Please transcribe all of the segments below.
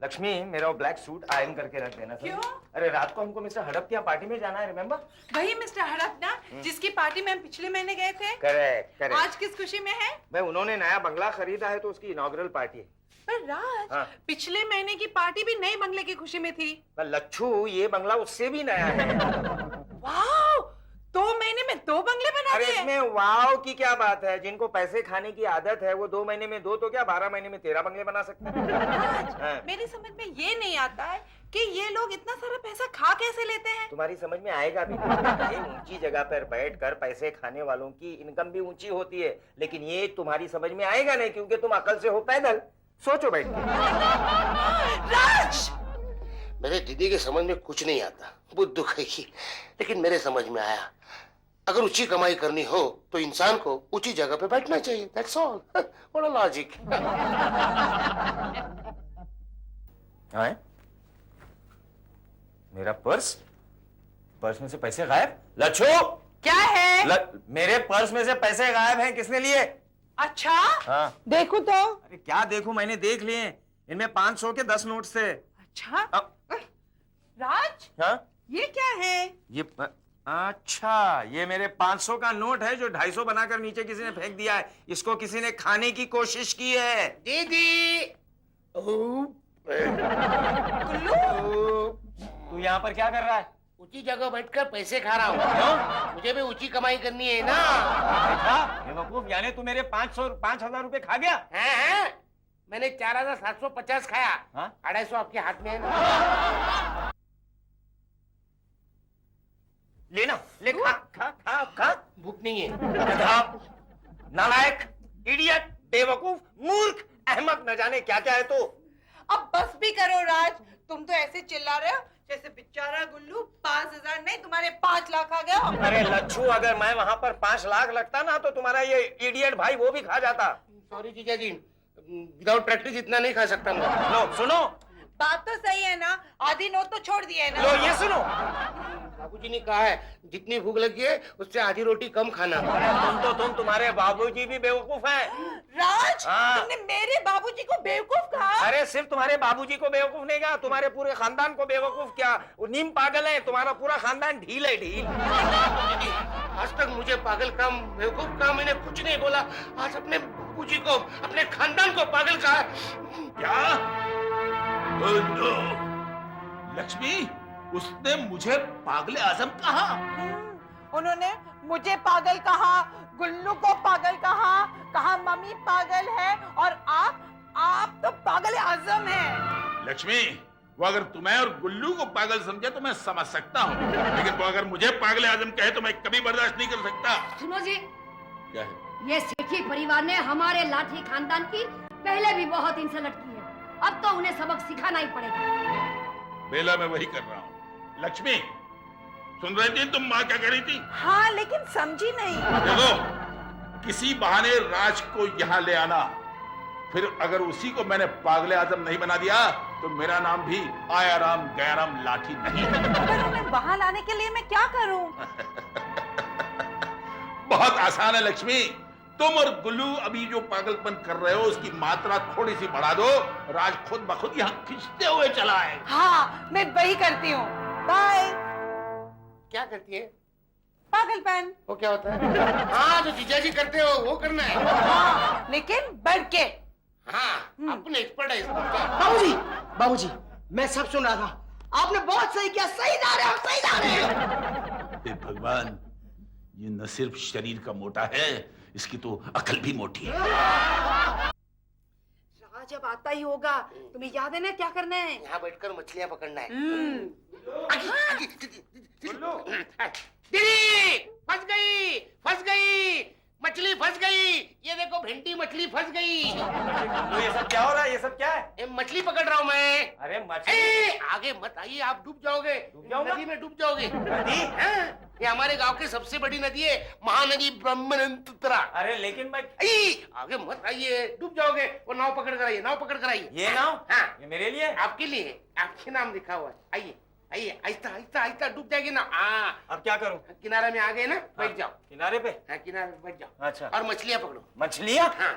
लक्ष्मी, मेरा वो black suit iron करके रख देना। क्यों? अरे रात को हमको मिस्टर हड़प की पार्टी में जाना है, रिमेम्बर? वही मिस्टर हड़प ना, जिसकी पार्टी में हम पिछले महीने गए थे। Correct correct. आज किस खुशी में है? भाई उन्होंने नया बंगला खरीदा है तो उसकी इनॉग्रल पार्टी है। पर राज, हाँ। पिछले महीने की पार्टी भी नए बंगले की खुशी में थी। पर लच्छू, ये बंगला उससे भी नया है। वाह! 2 महीने में 2 बंगले बना अरे दिए। इसमें वाव की क्या बात है? जिनको पैसे खाने की आदत है वो 2 महीने में 2 तो क्या 12 महीने में 13 बंगले बना सकते हैं। राज, हाँ। मेरी समझ में ये नहीं आता है कि ये लोग इतना सारा पैसा खा कैसे लेते हैं। तुम्हारी समझ में आएगा भी नहीं। ये ऊंची जगह पर बैठकर पैसे खाने वालों की इनकम भी ऊंची होती है, लेकिन ये तुम्हारी समझ में आएगा नहीं क्योंकि तुम अकल से हो पैदल। सोचो बैठ के। राज! मेरे दीदी के समझ में कुछ नहीं आता, बुद्धू कही, लेकिन मेरे समझ में आया। अगर ऊंची कमाई करनी हो तो इंसान को ऊंची जगह पे बैठना चाहिए। That's all. बड़ा लॉजिक। हाँ? मेरा पर्स में से पैसे गायब। लच्छू, क्या है? मेरे पर्स में से पैसे गायब हैं। किसने लिए? अच्छा? हाँ। देखो तो। अरे क्या देखूं, मैंने देख लिए। इनमें 500 के 10 नोट थे। अच्छा? अब- राज, हाँ? ये क्या है? ये अच्छा, ये मेरे 500 का नोट है जो 250 बनाकर नीचे किसी ने फेंक दिया है। इसको किसी ने खाने की कोशिश की है। दीदी, तू यहाँ पर क्या कर रहा है? ऊंची जगह बैठकर पैसे खा रहा हूँ। क्यों? मुझे भी ऊंची कमाई करनी है ना। देखा? बेवकूफ, यानी तू मेरे 5,000 रुपए खा गया? हैं? मैंने 4,750 खाया। हाँ? 250 आपके हाथ में है ना। लेना, ले, खा खा खा खा। भूख नहीं है। गधा, नालायक, इडियट, बेवकूफ, मूर्ख, अहमक, न जाने क्या क्या है तो। अब बस भी करो राज, तुम तो ऐसे चिल्ला रहे हो जैसे बेचारा गुल्लू 5,000 नहीं तुम्हारे 5 लाख आ गया। अरे लच्छू, अगर मैं वहां पर 5 लाख लगता ना तो तुम्हारा ये इडियट भाई वो भी खा जाता। सॉरी जीजा जी, विदाउट प्रैक्टिस इतना नहीं खा सकता मैं। लो सुनो, बात तो सही है ना, आधी नोट तो छोड़ दिए है ना। लो ये सुनो। बाबूजी ने कहा है जितनी भूख लगी है उससे आधी रोटी कम खाना। अरे तुम्हारे बाबूजी भी बेवकूफ हैं। राज, हाँ। तुमने मेरे बाबूजी को बेवकूफ कहा? अरे सिर्फ तुम्हारे बाबूजी को बेवकूफ नहीं कहा, तुम्हारे पूरे खानदान को बेवकूफ क्या? वो नीम पागल है, तुम्हारा पूरा खानदान ढील है, ढील। आज तक मुझे पागल का बेवकूफ का मैंने कुछ नहीं बोला। आज अपने बाबूजी को, अपने खानदान को पागल कहा। क्या? Oh no! लक्ष्मी, उसने मुझे पागल आजम कहा। उन्होंने मुझे पागल कहा, गुल्लू को पागल कहा मम्मी पागल है और आप तो पागल आजम हैं। लक्ष्मी, वो अगर तुम्हें और गुल्लू को पागल समझे तो मैं समझ सकता हूँ, लेकिन वो अगर मुझे पागल आजम कहे तो मैं कभी बर्दाश्त नहीं कर सकता। सुनो जी, क्या है? ये सेठी परिवार ने हमारे लाठी खानदान की पहले भी बहुत इंसल्ट की है। अब तो उन्हें सबक सिखाना ही पड़ेगा। बेला मैं वही कर रहा हूँ। लक्ष्मी, सुन रही थी तुम? माँ क्या कर रही थी? हाँ, लेकिन समझी नहीं। देखो, किसी बहाने राज को यहाँ ले आना, फिर अगर उसी को मैंने पागले आजम नहीं बना दिया तो मेरा नाम भी आया राम गया राम लाठी नहीं। पर उन्हें वहां लाने के लिए मैं क्या करूं? बहुत आसान है लक्ष्मी, तुम और गुल्लू अभी जो पागलपन कर रहे हो उसकी मात्रा थोड़ी सी बढ़ा दो, राज खुद ब खुद यहाँ खींचते हुए चला आएगा। हाँ, मैं वही करती हूँ। बाय। क्या करती है? पागलपन। वो क्या होता है? हाँ, जो जीजा जी करते हो वो करना है। हाँ, लेकिन बढ़ के। हाँ, अपने एक्सपर्ट है इसमें। बाबूजी, बाबूजी, मैं सब सुन रहा था। आपने बहुत सही किया, सही जा रहे हो, सही जा रहे हो। हे भगवान, ये न सिर्फ शरीर का मोटा है, इसकी तो अकल भी मोटी है। राज अब आता ही होगा, तुम्हें याद है ना क्या करना है? यहाँ बैठकर मछलियाँ पकड़ना है। दीदी, फंस गई, मछली फंस गई। ये देखो भिंडी मछली फंस गई। तो ये सब क्या हो रहा है? ये सब क्या है? ये मछली पकड़ रहा हूँ मैं। अरे मछली। आगे मत आइए, आप डूब जाओगे। डूब जाऊंगा? नदी में डूब जाओगे। नदी? हाँ, ये हमारे गांव की सबसे बड़ी नदी है, महानदी ब्रह्मपुत्रा। अरे लेकिन मैं आगे मत आइए, डूब जाओगे। वो नाव पकड़ कर आइए, नाव पकड़ कर आइए। ये नाव? हाँ, ये मेरे लिए? आपके लिए, आपके नाम लिखा हुआ है। आइए आइए, आहिस्ता आहिस्ता आहिस्ता डूब जाएगी ना। हाँ, अब क्या करूं? किनारे में आ गए ना, बैठ जाओ। किनारे पे? हाँ, किनारे पे बैठ जाओ। अच्छा। और मछलियाँ पकड़ो। मछलियाँ? हाँ,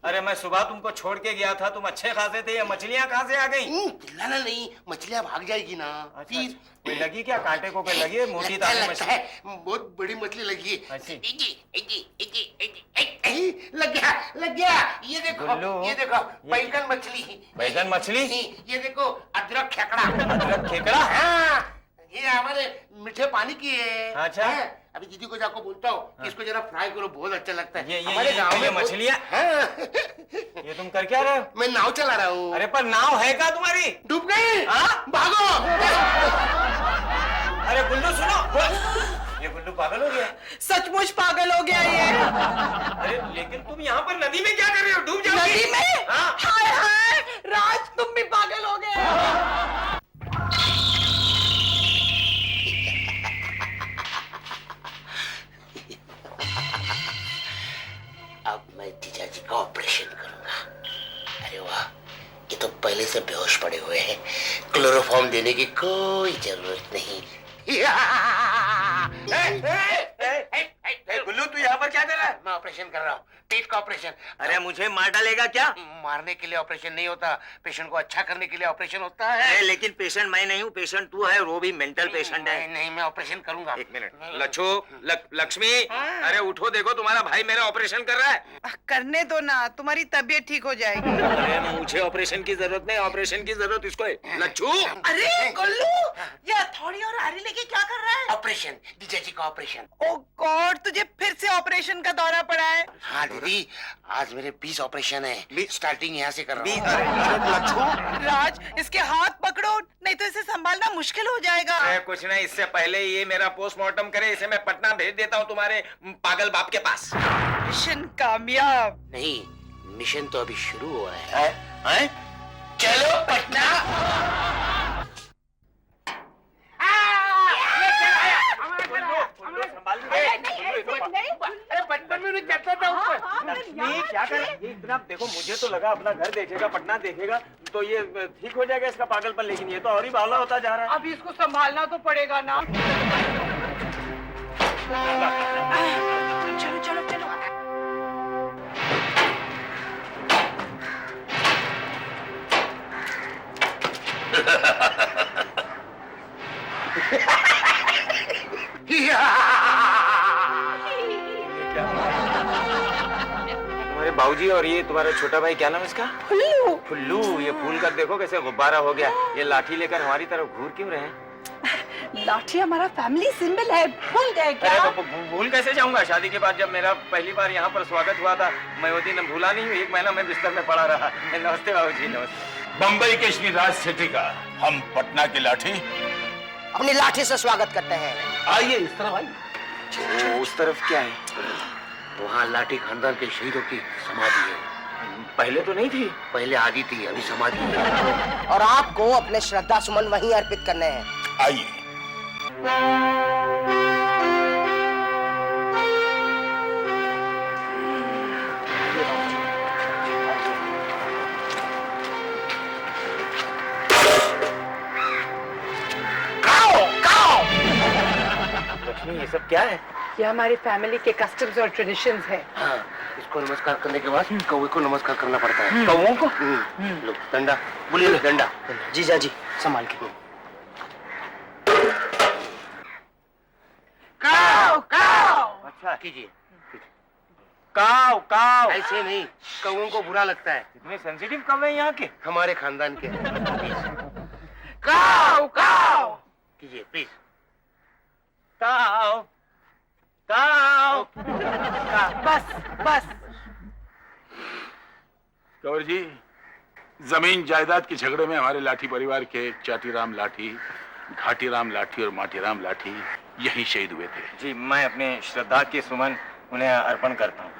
अरे मैं सुबह तुमको छोड़ के गया था, तुम अच्छे खासे थे, ये मछलियाँ कहाँ से आ गई? चिल्लाना नहीं, मछलियां भाग जाएगी ना। फिर कोई लगी क्या? कांटे को कोई लगी है? मोटी ताजी लगता मछली? है, बहुत बड़ी मछली लगी है। अच्छी। लग गया, लग गया। ये देखो, गुल्लू, ये देखो, बैगन मछली। बैगन मछली? ये देखो, अदरक खेकड़ा। अदरक खेकड़ा? हाँ, ये हमारे मीठे पानी की है। अच्छा। हाँ, अभी दीदी को जाकर बोलता हूँ कि इसको जरा फ्राई करो, बहुत अच्छा लगता है। ये हमारे गांव में बहुत- मछलियाँ? हाँ। ये तुम कर क्या रहे हो? मैं नाव चला रहा हूँ। अरे पर नाव है क्या तुम्हारी? डूब गई। हाँ? भागो। अरे गुल्लू सुनो, ये गुल्लू पागल हो गया। सचमुच पागल हो गया ये। अरे लेकिन तुम यहाँ पर नदी में क्या कर रहे हो? डूब जाओगे। नदी में? हाँ। हाय हाय, राज तुम भी पागल हो गए। अब मैं जीजा जी का ऑपरेशन करूंगा। अरे वाह, ये तो पहले से बेहोश पड़े हुए हैं, क्लोरोफॉर्म देने की कोई जरूरत नहीं। गुल्लू तू यहाँ पर क्या कर रहा है? मैं ऑपरेशन कर रहा हूँ, पेट का ऑपरेशन। अरे मुझे मार डालेगा क्या? मारने के लिए ऑपरेशन नहीं होता, पेशेंट को अच्छा करने के लिए ऑपरेशन होता है। अरे लेकिन पेशेंट मैं नहीं हूँ, पेशेंट तू है, वो भी मेंटल पेशेंट है। नहीं, मैं ऑपरेशन करूंगा। एक मिनट, लच्छू, लक्ष्मी, अरे उठो, देखो तुम्हारा भाई मेरा ऑपरेशन कर रहा है। करने दो ना, तुम्हारी तबीयत ठीक हो जाएगी। अरे मुझे ऑपरेशन की जरूरत नहीं, ऑपरेशन की जरूरत इसको है। लच्छू, अरे गुल्लू, ये हथौड़ी और आरी लेके क्या कर रहा है? ऑपरेशन, जीजा जी का ऑपरेशन। ओ गॉड, तुझे फिर से ऑपरेशन का दौरा पड़ा है। हाँ दीदी, आज मेरे 20 ऑपरेशन है, स्टार्टिंग यहाँ से कर रहा हूँ। अरे लच्छू, राज, इसके हाथ पकड़ो, नहीं तो इसे संभालना मुश्किल हो जाएगा। अरे कुछ नहीं, इससे पहले ये मेरा पोस्टमार्टम करे, इसे मैं पटना भेज देता हूँ तुम्हारे पागल बाप के पास। मिशन कामयाब। नहीं, मिशन तो अभी शुरू हुआ है। हैं? चलो पटना। अरे बचपन में उन्हें चढ़ता था ऊपर। लक्ष्मी क्या कर? ये इतना देखो, मुझे तो लगा अपना घर देखेगा, पटना देखेगा तो ये ठीक हो जाएगा इसका पागलपन, लेकिन ये तो और ही बावला होता जा रहा है। अब इसको संभालना तो पड़ेगा ना। चलो चलो चलो। तुम्हारे बाबूजी और ये तुम्हारा छोटा भाई, क्या नाम है इसका? फुल्लू। फुल्लू। ये फूल कर देखो कैसे गुब्बारा हो गया। ये लाठी लेकर हमारी तरफ घूर क्यों रहे हैं? लाठी हमारा फैमिली सिंबल है, भूल गए क्या? अरे तो भूल कैसे जाऊंगा? शादी के बाद जब मेरा पहली बार यहाँ पर स्वागत हुआ था, मैं वो दिन भूला नहीं हूँ। 1 महीना मैं बिस्तर में पड़ा रहा। नमस्ते बाबूजी, नमस्ते। बंबई के श्री राज सिटी का हम पटना की लाठी अपनी लाठी से स्वागत करते हैं। आइए इस तरफ आइए। वो उस तरफ क्या है? वहाँ लाठी खानदान के शहीदों की समाधि है। पहले तो नहीं थी। पहले आदि थी, अभी समाधि है। और आपको अपने श्रद्धा सुमन वहीं अर्पित करने हैं। आइए। लक्ष्मी, ये सब क्या है? ये हमारी फैमिली के कस्टम्स और ट्रेडिशंस है। हाँ, इसको नमस्कार करने के बाद कौवे को नमस्कार करना पड़ता है। कौवों को? लो डंडा, बोलिए डंडा। जीजा जी संभाल के। काव काव। अच्छा कीजिए। काव काव। ऐसे नहीं, कौवों को बुरा लगता है। इतने सेंसिटिव कौवे हैं यहाँ के? हमारे खानदान के। काव काव। कीजिए प्लीज। काव काव। बस बस। कंवर जी, जमीन जायदाद के झगड़े में हमारे लाठी परिवार के चाटीराम लाठी, घाटीराम लाठी और माटीराम लाठी यहीं शहीद हुए थे। जी, मैं अपने श्रद्धा के सुमन उन्हें अर्पण करता हूँ।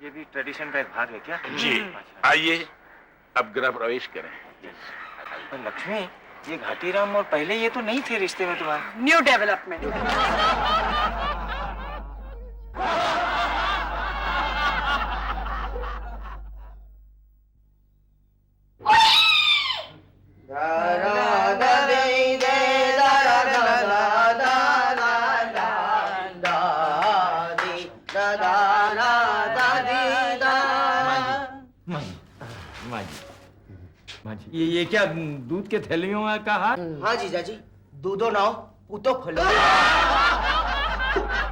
ये भी ट्रेडिशन का एक भाग है क्या? जी, आइए अब गृह प्रवेश करें। पर लक्ष्मी, ये घाटीराम और पहले ये तो नहीं थे रिश्ते में तुम्हारे। New development. माँ जी, ये क्या दूध के थैलियों का हार? हाँ जीजा जी, दूधो नाव पूतो फलो।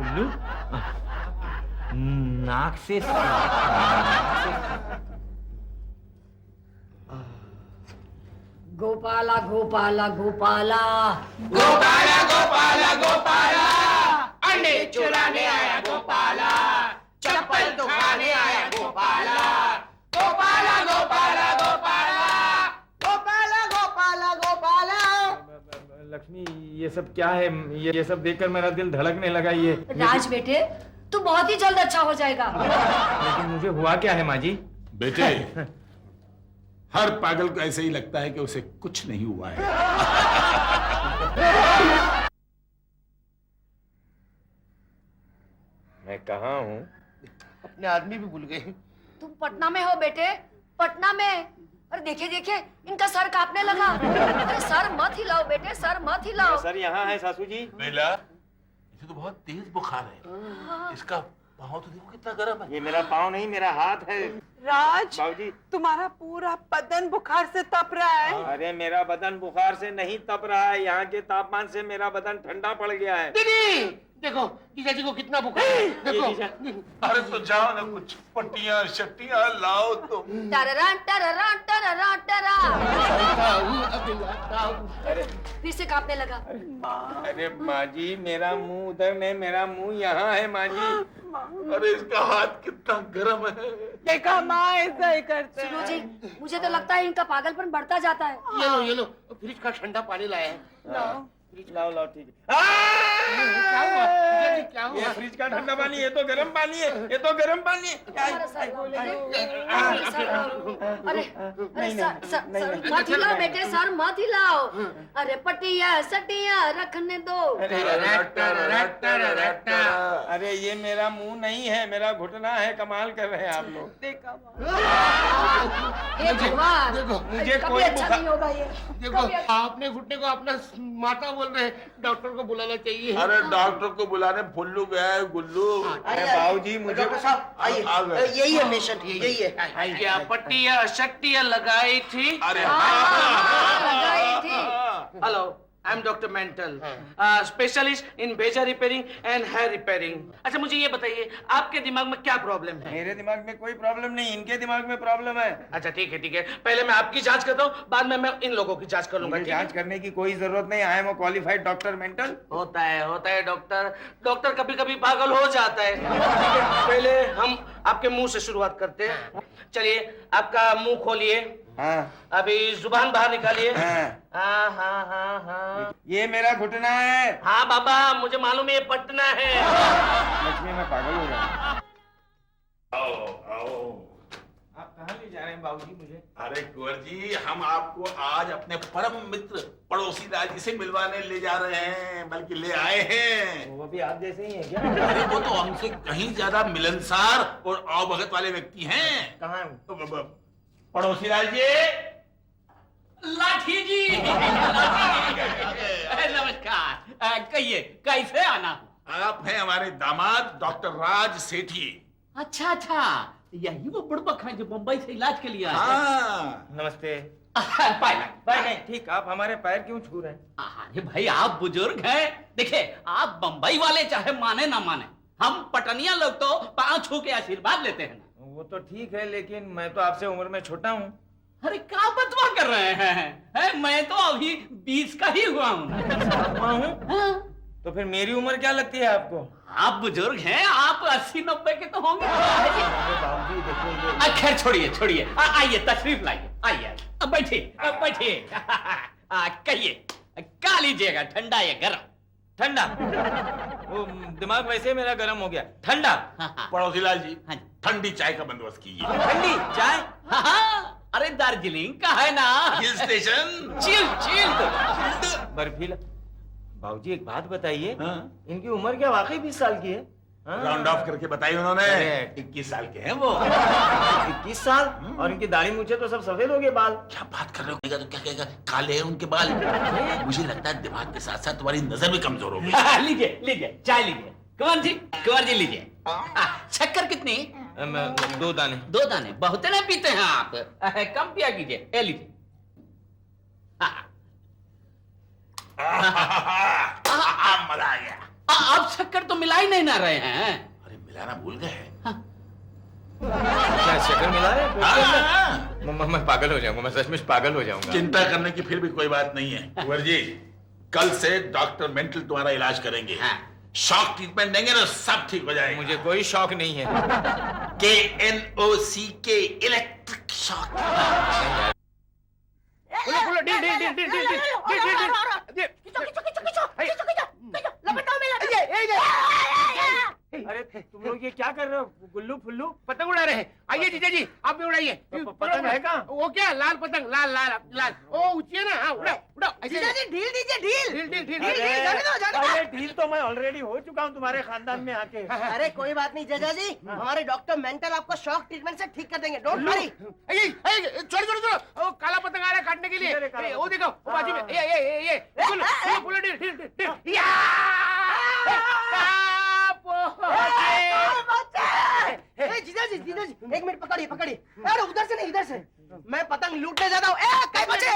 उल्लू? नाक से गोपाला गोपाला गोपाला गोपाला गोपाला गोपाला, अंडे चुराने आया गोपाला, चप्पल दुकाने आया गोपाला, गोपाला गोपाला गोपाला, गोपाला गोपाला गोपाला। लक्ष्मी, ये सब क्या है? ये सब देखकर मेरा दिल धड़कने लगा। ये राज बेटे, तू बहुत ही जल्द अच्छा हो जाएगा। लेकिन मुझे हुआ क्या है माँ जी? बेटे, हर पागल को ऐसे ही लगता है कि उसे कुछ नहीं हुआ है। मैं कहाँ हूँ? अपने आदमी भी भूल गए। तुम पटना में हो बेटे, पटना में। अरे देखिए देखिए, इनका सर कांपने लगा। अरे सर मत हिलाओ बेटे, सर मत हिलाओ। सर यहाँ है सासू जी। बेला, इसे तो बहुत तेज बुखार है। इसका पाँव तो देखो कितना गर्म है। ये मेरा पाँव नहीं, मेरा हाथ है। राज, बाबूजी, तुम्हारा पूरा बदन बुखार से तप रहा है। अरे मेरा बदन बुखार से नहीं तप रहा है, यहाँ के तापमान से मेरा बदन ठंडा पड़ गया है। दीदी देखो जीजा जी को कितना बुखार है, देखो। अरे तो जाओ ना, कुछ पट्टियां शट्टियां लाओ तुम। टररा टररा टररा टरा। फिर से कांपने लगा। अरे माँ जी, मेरा मुंह उधर नहीं, मेरा मुंह यहाँ है माँ जी। अरे इसका हाथ कितना गर्म है। देखा माँ ऐसा ही करते हैं। सुनो जी, मुझे तो लगता है इनका पागलपन बढ़ता जाता है। ये लो फ्रिज का ठंडा पानी लाया है। लाओ लाओ, ठीक है। क्या हुआ जीजा जी, क्या ये हुआ? फ्रिज का ठंडा पानी, ये तो गर्म पानी है, ये तो गर्म पानी है। अरे सर, अरे सर मत हिलाओ बेटे, सर मत हिलाओ। अरे पटिया सटिया रखने दो। अरे ये मेरा मुंह नहीं है, मेरा घुटना है। कमाल कर रहे हैं आप लोग। देखा हे भगवान, देखो, मुझे कभी कोई अच्छा बुखार- नहीं होगा ये। देखो आपने घुटने को अपना माता बोल रहे हैं, डॉक्टर को बुलाना चाहिए। अरे डॉक्टर को बुलाने फुल्लू गया है, गुल्लू। अरे बाबूजी, मुझे डॉक्टर साहब आ आइए, गए। यही है पेशेंट, यही है। क्या पट्टियां शट्टियां लगाई थी? अरे लगाई थी। Hello, I am doctor mental, specialist in भेजा रिपेयरिंग एंड हेयर रिपेयरिंग। अच्छा मुझे ये बताइए, आपके दिमाग में क्या प्रॉब्लम है? मेरे दिमाग में कोई प्रॉब्लम नहीं, इनके दिमाग में प्रॉब्लम है। अच्छा ठीक है, पहले मैं आपकी जांच करता हूँ, बाद में मैं इन लोगों की जांच कर लूंगा। मुझे ठीक है? जांच करने की कोई जरूरत नहीं। I am a qualified doctor mental. होता है डॉक्टर कभी कभी पागल हो जाता है। ठीक है, पहले हम आपके मुंह से शुरुआत करते हैं। चलिए आपका मुंह खोलिए, हाँ अभी जुबान बाहर निकालिए। हाँ। हाँ। ये मेरा घुटना है। हाँ बाबा, मुझे मालूम है ये पटना है। लक्ष्मी, मैं पागल हो गया। आओ आओ। आप कहाँ ले जा रहे हैं बाबूजी मुझे? अरे कुंवर जी, हम आपको आज अपने परम मित्र पड़ोसी राजी से मिलवाने ले जा रहे हैं, बल्कि ले आए हैं। वो भी आप जैसे ही हैं क्या? अरे वो तो हमसे कहीं ज्यादा मिलनसार और आवभगत वाले व्यक्ति हैं। कहाँ? पड़ोसी राजी, लाठी जी। नमस्कार, कहिए कैसे आना? आप हैं हमारे दामाद डॉक्टर राज सेठी। अच्छा, यही वो बुड़बक हैं जो मुंबई से इलाज के लिए आए हैं। हाँ। नमस्ते। पाए भाई नहीं, ठीक। आप हमारे पैर क्यों छू रहे हैं? अरे भाई, आप बुजुर्ग हैं। देखिए, आप बंबई वाले चाहे माने ना माने, हम पटनिया लोग तो पांव छू के आशीर्वाद लेते हैं ना। वो तो ठीक है, लेकिन मैं तो आपसे उम्र में छोटा हूँ। अरे क्या बतवा कर रहे हैं? मैं तो अभी 20 का ही हुआ हूँ। हाँ? तो फिर मेरी उम्र क्या लगती है आपको? आप बुजुर्ग हैं, आप 80-90 के तो होंगे। बाबूजी देखिए, खैर छोड़िए, आइए तशरीफ लाइए, आइए बैठिए। कहिए क्या लीजिएगा, ठंडा या गरम? ठंडा। वो दिमाग वैसे मेरा गर्म हो गया। ठंडा। पड़ोसी लाल जी, हाँ जी। ठंडी चाय का बंदोबस्त कीजिए। ठंडी चाय? अरे दार्जिलिंग का है ना, हिल स्टेशन। चिल्ड। बर्फीला। बाबूजी एक बात बताइए, हाँ? इनकी उम्र क्या वाकई 20 साल की है? राउंड ऑफ करके बताई उन्होंने। अरे। 21 साल के हैं वो। 21 साल? और इनकी दाढ़ी मूछे तो सब सफेद हो गए बाल। क्या बात कर रहे हो? कहेगा तो क्या कहेगा, काले हैं उनके बाल। मुझे लगता है दिमाग के साथ साथ तुम्हारी नजर भी कमजोर हो गई। लीजिए चाय लीजिए। कुंवर जी लीजिए। शक्कर कितनी? 2 दाने। 2 दाने बहुत ना पीते हैं आप, कम पिया कीजिए। ये लीजिए। मजा आ गया। आप शक्कर तो मिला ही नहीं ना रहे हैं। अरे मिलाना भूल गए। क्या शक्कर मिला रहे हाँ। मैं पागल हो जाऊंगा, मैं सचमुच पागल हो जाऊंगा। चिंता करने की फिर भी कोई बात नहीं है कुंवर जी। कल से डॉक्टर मेंटल तुम्हारा इलाज करेंगे। हाँ। शॉक ट्रीटमेंट देंगे ना, सब ठीक हो जाएगा। मुझे कोई शौक नहीं है। KNOCK electric shock. अरे तुम लोग ये क्या कर रहे हो? गुल्लू फुल्लू पतंग उड़ा रहे हैं। आइए जीजा जी, आप भी उड़ाइए। पतंग है कहाँ? वो क्या लाल पतंग, लाल लाल लाल। ओ ऊंची है ना, हाँ उड़ाओ उड़ाओ। जीजा जी ढील दीजिए, ढील ढील ढील ढील। जाने दो, जाने दो। अरे ढील तो मैं ऑलरेडी हो चुका हूँ तुम्हारे खानदान में आके। अरे कोई बात नहीं जीजा जी, हमारे डॉक्टर मेंटल आपको शॉक ट्रीटमेंट से ठीक कर देंगे, डोंट वरी। छोड़ो छोड़ो छोड़ो, वो काला पतंग आ रहा है काटने के लिए। वो देखो वो बाजू में, ये फुल ढील ढील ढील। या जीजा जी, एक मिनट पकड़िए पकड़िए। अरे उधर से नहीं, इधर से। मैं पतंग लूटने जाता हूँ। कहीं बचे?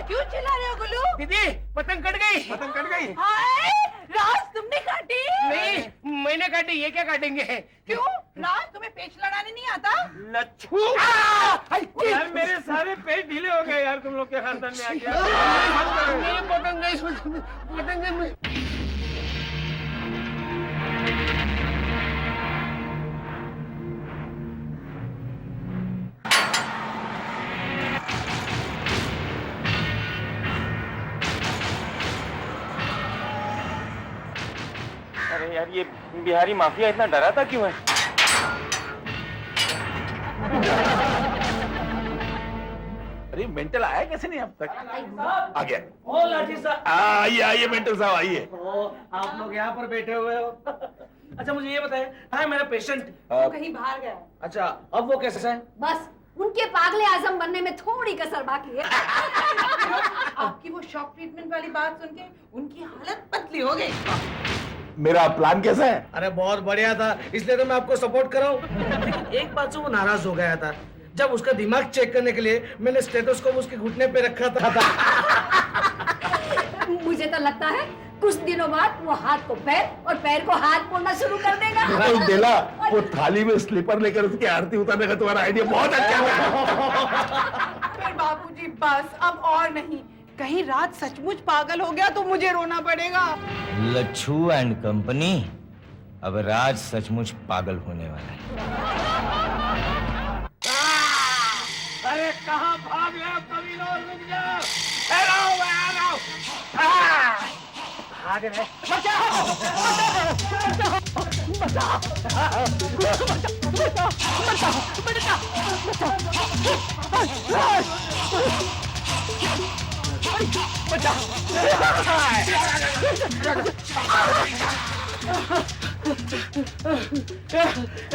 क्यों चिल्ला रहे हो गुल्लू? दीदी पतंग कट गई। पतंग कट गई? हाय, राज तुमने काटी? नहीं मैंने काटी, ये क्या काटेंगे? क्यों? राज तुम्हें पेच लड़ाने नहीं आता? लच्छू यार, मेरे सारे पेट ढीले हो गए यार तुम लोग के खानदान में आके। पतंग गई, पतंग गई। अरे यार, ये बिहारी माफिया इतना डराता क्यों है? अरे मेंटल आया कैसे नहीं अब तक? आ गया। ओ लाठी साहब, आइए आइए मेंटल साहब आइए। आप लोग यहाँ पर बैठे हुए हो। अच्छा मुझे ये बताएं, हाँ मेरा पेशेंट कहीं बाहर गया। अच्छा अब वो कैसे है? बस उनके पागले आजम बनने में थोड़ी कसर बाकी है। आपकी वो शॉक ट्रीटमेंट वाली बात सुन के उनकी हालत पतली हो गई। मेरा प्लान कैसा है? अरे बहुत बढ़िया था, इसलिए तो मैं आपको सपोर्ट कर रहा हूँ। लेकिन एक बात से वो नाराज हो गया था, जब उसका दिमाग चेक करने के लिए मैंने स्टेथोस्कोप उसके घुटने पे रखा था। मुझे तो लगता है कुछ दिनों बाद वो हाथ को पैर और पैर को हाथ बोलना शुरू कर देगा। बेला, वो थाली में स्लीपर लेकर उसकी आरती उतारने का तुम्हारा आइडिया बहुत अच्छा है। फिर बाबूजी बस, अब और नहीं। कहीं राज सचमुच पागल हो गया तो मुझे रोना पड़ेगा। लच्छू एंड कंपनी, अब राज सचमुच पागल होने वाला है। अरे कहाँ भाग रहे हो कमीनों, रुक जाओ। मैं आ रहा हूँ। भाग रहे।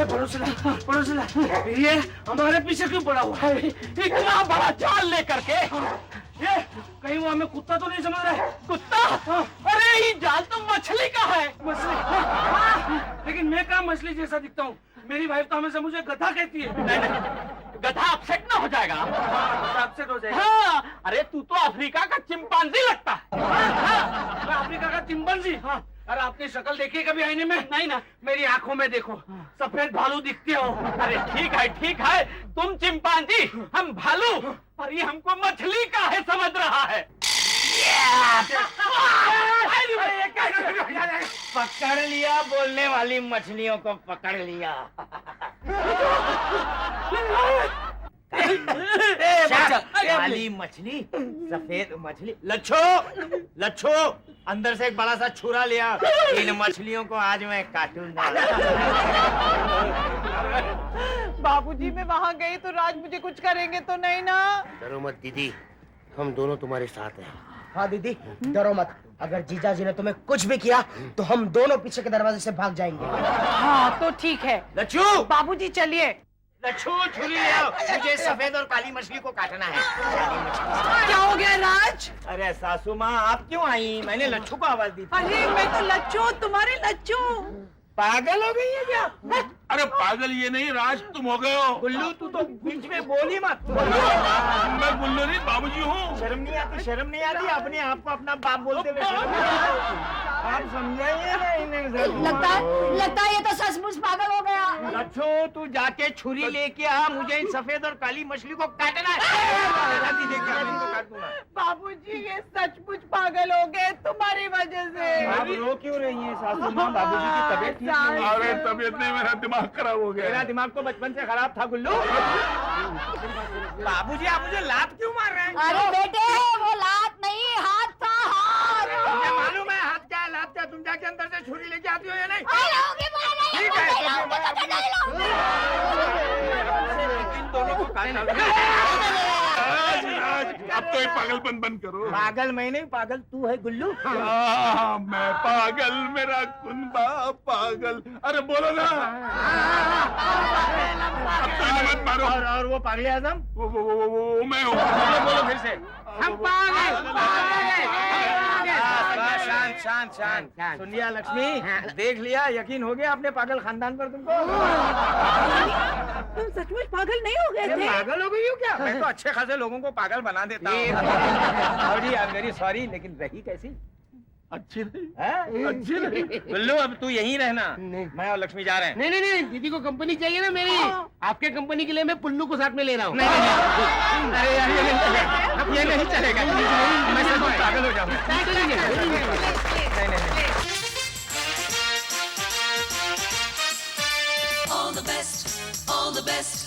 पड़ोसला, ये हमारे पीछे क्यों पड़ा हुआ है? इतना बड़ा जाल लेकर के। ये कहीं वो हमें कुत्ता तो नहीं समझ रहा है? कुत्ता? अरे ये जाल तो मछली का है। मछली? लेकिन मैं कहाँ मछली जैसा दिखता हूँ? मेरी वाइफ तो हमेशा मुझे गधा कहती है। नहीं, गधा अपसेट ना हो जाएगा। अपसेट हो जाएगा। हाँ, अरे तू तो अफ्रीका का चिंपांजी लगता है। मैं अफ्रीका का चिंपांजी? हाँ। अरे आपने शक्ल देखी है कभी आईने में? नहीं ना। मेरी आंखों में देखो, सफेद भालू दिखते हो। अरे ठीक है, तुम चिंपांजी, हम भालू, पर ये हमको मछली का है समझ रहा है। पकड़ लिया, बोलने वाली मछलियों को पकड़ लिया। काली मछली, सफेद मछली। लच्छो, अंदर से एक बड़ा सा छुरा लिया। इन मछलियों को आज मैं काटूंगा। बाबूजी मैं वहाँ गई तो राज मुझे कुछ करेंगे तो नहीं ना? डरो मत दीदी, हम दोनों तुम्हारे साथ हैं। हाँ दीदी डरो मत, अगर जीजा जी ने तुम्हें कुछ भी किया तो हम दोनों पीछे के दरवाजे से भाग जाएंगे। हाँ तो ठीक है। लच्छू, बाबूजी चलिए। लच्छू छुरी ले आओ, मुझे सफेद और काली मछली को काटना है। काली मछली। क्या हो गया राज? अरे सासू माँ आप क्यों आई? मैंने लच्छू को आवाज दी थी। अरे मैं तो लच्छू, तुम्हारे लच्छू। पागल हो गई है क्या? अरे पागल ये नहीं, राज तुम हो गए हो। गुल्लू तू तो बीच में बोल ही मत। मैं गुल्लू नहीं बाबूजी हूँ। शर्म नहीं आती, शर्म नहीं आती अपने आप को अपना बाप बोलते हुए? शर्म नहीं आती? आप समझाइए ना इन्हें। लगता है ये तो सचमुच पागल हो गया। लच्छू तू जाके छुरी लेके आ, मुझे इन सफेद और काली मछली को काटना है। काट दूंगा। बाबूजी ये सचमुच पागल हो गए तुम्हारी वजह से। आप रो क्यों रही हैं सासू माँ? बाबूजी की तबीयत ठीक नहीं है। अरे तबीयत नहीं, मेरा दिमाग खराब हो गया। मेरा दिमाग तो बचपन से खराब था गुल्लू। बाबूजी आप मुझे लात क्यों मार रहे हैं? अरे बेटे वो लात नहीं, हाथ था हाथ। मुझे मालूम है हाथ क्या है लात क्या। तुम जाके अंदर से छुरी लेके आती हो या नहीं? ठीक है इन दोनों को काट अब तो ये पागलपन बंद करो। पागल मैं नहीं, पागल तू है गुल्लू। मैं पागल, मेरा कुनबा पागल। अरे बोलो ना। अब तो इन्हें मत मारो। और वो पागले आजम वो मैं हूँ। बोलो फिर से। हम पागल। शांत शांत शांत। सुन लिया लक्ष्मी, देख लिया, यकीन हो गया अपने पागल खानदान पर तुमको। तुम सचमुच पागल नहीं हो गए थे? पागल हो गई हो क्या? मैं तो अच्छे खासे लोगों को पागल बना देता हूँ। मेरी सॉरी, लेकिन रही कैसी? अच्छी नहीं, हैं? अच्छी नहीं। गुल्लू अब तू यहीं रहना, मैं और लक्ष्मी जा रहे हैं। नहीं नहीं, दीदी को कंपनी चाहिए ना मेरी। आपके कंपनी के लिए मैं पुल्लू को साथ में ले रहा हूँ। अरे यार ये नहीं चलेगा, अब ये नहीं चलेगा। मैं सब पागल हो जाऊंगा। नहीं। All the best, all the best.